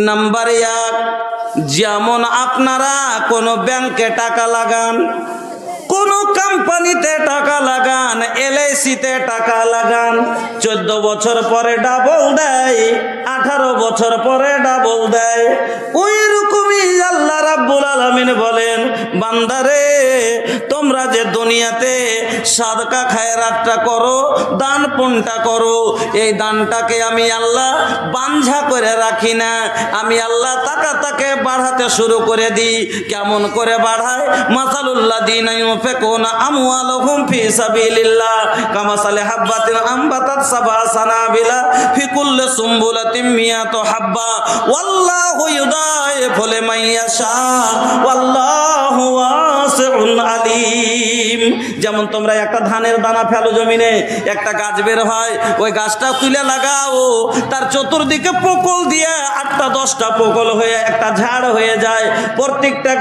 Number 1, যেমন আপনারা কোনো ব্যাংকে টাকা লাগান, কোন কোম্পানিতে টাকা লাগান, এলআইসিতে টাকা লাগান, 14 বছর পরে ডাবল দেয়, 18 বছর পরে ডাবল দেয়। ওই রকমই আল্লাহ রাব্বুল আলামিন বলেন, বান্দারে তোমরা যে দুনিয়াতে সাদকা খায়রাতটা করো, দান পুণ্যটা করো, এই দানটাকে আমি আল্লাহ বাঞ্ঝা করে রাখি না, আমি আল্লাহ তাকে বাড়াতে শুরু করে দিই। কেমন করে বাড়ায়? মাসালুল্লাযীনা ইউনফিকুনা আমওয়ালাহুম ফি সাবিলিল্লাহ কামাসালি হাববাতিন আমবাতাত সাবআ সানাবিলা ফি কুল্লি সুমবুলাতিন মিয়াতু হাব্বা ওয়াল্লাহু ইউদাইফু লিমান ইয়াশা ওয়াল্লাহু ওয়াসিউন আলীম। যেমন তোমরা একটা ধানের দানা ফেলো জমিনে, একটা গাছ বের হয়, ওই গাছটা তুলে লাগাও, তার চতুর্দিকে পোকল দিয়ে 8টা 10টা পোকল হয়ে একটা ঝাড় হয়ে যায়। প্রত্যেকটা